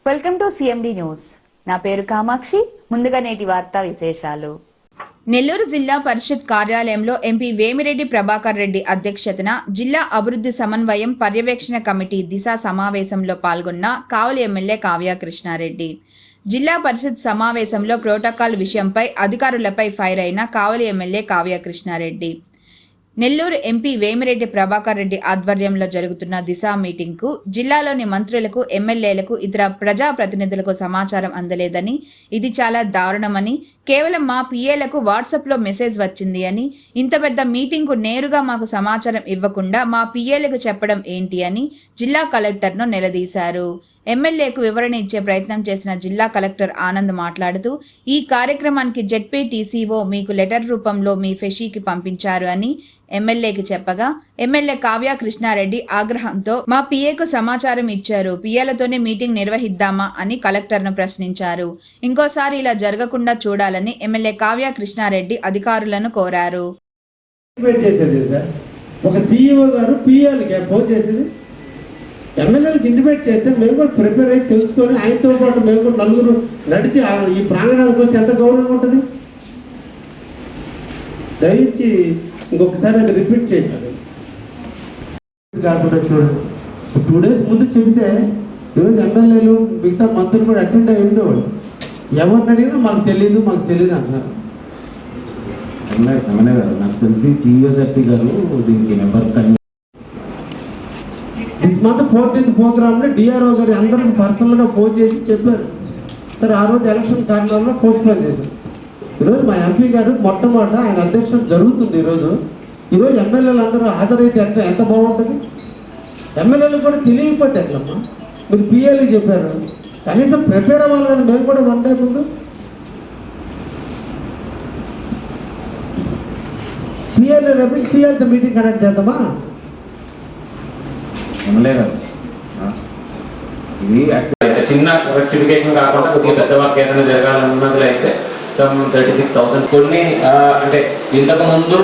Welcome to CMD news. నా పేరు కామాక్షి. ముందుగా నేటి వార్తా విశేషాలు. నెల్లూరు జిల్లా పరిషత్ కార్యాలయంలో ఎంపీ వేమిరెడ్డి ప్రభాకర్ రెడ్డి అధ్యక్షతన జిల్లా అభివృద్ధి సమన్వయం పర్యవేక్షణ కమిటీ దిశ సమావేశంలో పాల్గొన్న కావలి ఎమ్మెల్యే కావ్య కృష్ణారెడ్డి. జిల్లా పరిషత్ సమావేశంలో ప్రోటోకాల్ విషయంపై అధికారులపై ఫైర్ అయిన కావలి ఎమ్మెల్యే కావ్య కృష్ణారెడ్డి. నెల్లూరు ఎంపీ వేమిరెడ్డి ప్రభాకర్ రెడ్డి ఆధ్వర్యంలో జరుగుతున్న దిశ మీటింగ్కు జిల్లాలోని మంత్రులకు, ఎమ్మెల్యేలకు, ఇతర ప్రజాప్రతినిధులకు సమాచారం అందలేదని, ఇది చాలా దారుణమని, కేవలం మా పిఏలకు వాట్సాప్లో మెసేజ్ వచ్చింది అని, ఇంత పెద్ద మీటింగ్కు నేరుగా మాకు సమాచారం ఇవ్వకుండా మా పిఏలకు చెప్పడం ఏంటి అని జిల్లా కలెక్టర్ను నిలదీశారు. ఎమ్మెల్యేకు వివరణ ఇచ్చే ప్రయత్నం చేసిన జిల్లా కలెక్టర్ ఆనంద్ మాట్లాడుతూ, ఈ కార్యక్రమానికి జెడ్పీటీసీఓ మీకు లెటర్ రూపంలో మీ ఫెషీకి పంపించారు అని ఎమ్మెల్యేకి చెప్పగా, ఎమ్మెల్యే కావ్య కృష్ణారెడ్డి ఆగ్రహంతో మా పిఏకు సమాచారం ఇచ్చారు, పిఏలతోనే మీటింగ్ నిర్వహిద్దామా అని కలెక్టర్ను ప్రశ్నించారు. ఇంకోసారి ఇలా జరగకుండా చూడాలని ఎమ్మెల్యే కావ్య కృష్ణారెడ్డి అధికారులను కోరారు. ఎమ్మెల్యేలకు ఇంటిమేట్ చేస్తే మేము కూడా ప్రిపేర్ అయ్యి తెలుసుకొని ఆయనతో పాటు మేము కూడా నలుగురు నడిచి ఈ ప్రాంగణానికి వచ్చి ఎంత గౌరవంగా ఉంటుంది. దయించి ఇంకొకసారి అది రిపీట్ చేయండి. కాకుండా చూడండి, 2 days ముందు చెబితే ఈరోజు ఎమ్మెల్యేలు మిగతా మంత్రులు కూడా అటెండ్ అయి ఉండేవాళ్ళు. ఎవరిని అడిగినా మాకు తెలియదు అంటున్నారు. ఎమ్మెల్యే గారు నాకు తెలిసి సిఇఓ గారు దీనికి నెంబర్ దిస్ మంత్ 14th ప్రోగ్రామ్లో డిఆర్ఓ గారు అందరూ పర్సనల్గా ఫోన్ చేసి చెప్పారు. సరే ఆ రోజు ఎలక్షన్ కారణంలో పోస్ట్పోన్ చేశారు. ఈరోజు మా ఎంపీ గారు మొట్టమొదట ఆయన అధ్యక్షత జరుగుతుంది. ఈరోజు ఎమ్మెల్యేలు అందరూ హాజరైతే ఎంత బాగుంటుంది. ఎమ్మెల్యేలు కూడా తెలియకపోతే ఎట్లమ్మా, మీరు పిఏలు చెప్పారు, కనీసం ప్రిపేర్ అవ్వాలి కదా. మేము కూడా 1 day ముందు పిఏలు రేపు పిఏలతో మీటింగ్ కండక్ట్ చేద్దామా. ఇది చిన్న రెక్టిఫికేషన్ కాకుండా కొద్దిగా పెద్ద వర్క్ ఏదైనా జరగాలన్నది అయితే సమ్ 36,000 కొన్ని అంటే ఇంతకు ముందు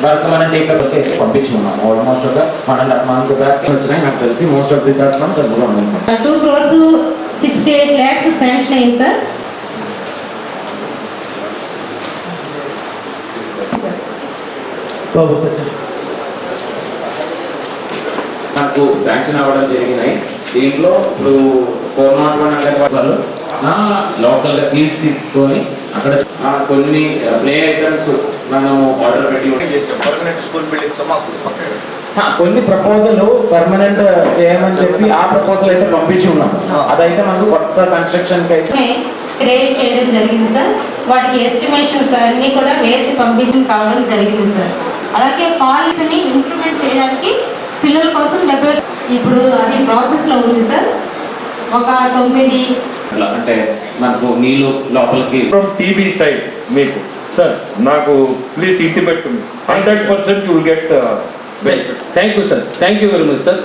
వర్క్ మనం టేకప్ వచ్చి పంపించుకున్నాం. ఆల్మోస్ట్ ఒక 1.5 months బ్యాక్ వచ్చినాయి. నాకు తెలిసి మోస్ట్ ఆఫ్ ది సార్ చదువుగా ఉన్నాయి. 2 crores 68 lakhs శాంక్షన్ అయింది సార్. నాకు శాంక్షన్ అవ్వడం జరిగినాయి. దీంట్లో ఇప్పుడు 401 వాళ్ళు లోకల్గా సీట్స్ తీసుకొని అక్కడ కొన్ని ప్లే ఐటమ్స్ మనం ఆర్డర్ పెట్టి కొన్ని ప్రపోజల్ పర్మనెంట్ చేయమని చెప్పి ఆ ప్రపోజల్ అయితే పంపించి ఉన్నాం. అదైతే మనకు కొత్త కన్స్ట్రక్షన్ కి అయితే క్రియేట్ చేయడం జరిగింది సార్. వాటికి ఎస్టిమేషన్స్ అన్ని కూడా వేసి పంపించడం కావడం జరిగింది సార్. అలాగే పాలసీని ఇంప్లిమెంట్ చేయడానికి పిల్లల కోసం 70 ఇప్పుడు అది ప్రాసెస్ లో ఉంది సార్. ఒక 9 అంటే మనకు నీళ్ళు లోపలికి ఫ్రమ్ టీబీ సైడ్ మీకు సార్ నాకు please intimate 100% you will get benefit. Thank you sir. Thank you very much sir.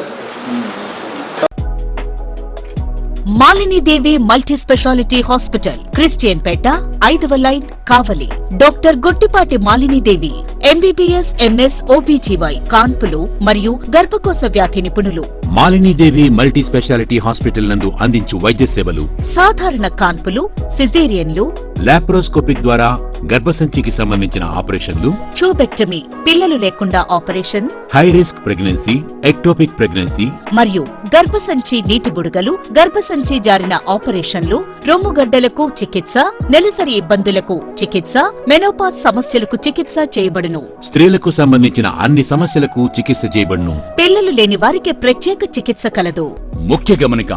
Malini Devi multi speciality hospital, Christian Peta, 5వ line, Kavali. Doctor Guttipati Malini Devi MBBS, MS, OBGY, కాన్పులు మరియు గర్భకోశ వ్యాధి నిపుణులు. మాలినీదేవి మల్టీ స్పెషాలిటీ హాస్పిటల్ నందు అందించు వైద్య సేవలు: సాధారణ కాన్పులు, సిజేరియన్లు, లాప్రోస్కోపిక్ ద్వారా గర్భసంచికి సంబంధించిన ఆపరేషన్లు, ట్యూబెక్టమీ, పిల్లలు లేకుండా operation, high risk pregnancy, ectopic pregnancy మరియు గర్భసంచి నీటి బుడగలు, గర్భసంచి జారిన ఆపరేషన్లు, రొమ్ముగడ్డలకు చికిత్స, నెలసరి ఇబ్బందులకు చికిత్స, మెనోపాజ్ సమస్యలకు చికిత్స చేయబడును. స్త్రీలకు సంబంధించిన అన్ని సమస్యలకు చికిత్స చేయబడును. పిల్లలు లేని వారికి ప్రత్యేక చికిత్స కలదు. ముఖ్య గమనిక: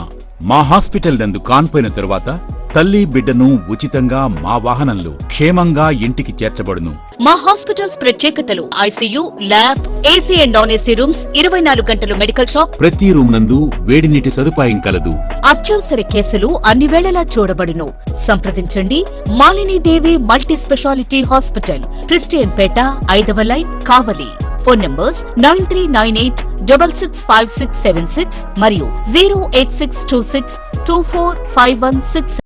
మా హాస్పిటల్ నందు కాన్పోయిన తరువాత తల్లి బిడ్డను ఉచితంగా మా వాహనంలో క్షేమంగా ఇంటికి చేర్చబడును. మా హాస్పిటల్స్ ప్రత్యేకతలు: ICU, lab, AC and non AC rooms, 24 గంటలు మెడికల్ షాప్, ప్రతి రూమ్ నందు వేడి నీటి సదుపాయం కలదు. అత్యవసర కేసులు అన్ని వేళలా చూడబడును. సంప్రదించండి. Malini Devi multi speciality hospital, Christian Peta, 5వ లైన్, కావలి. ఫోన్ నంబర్స్ 9398665676 మరియు 08626245166.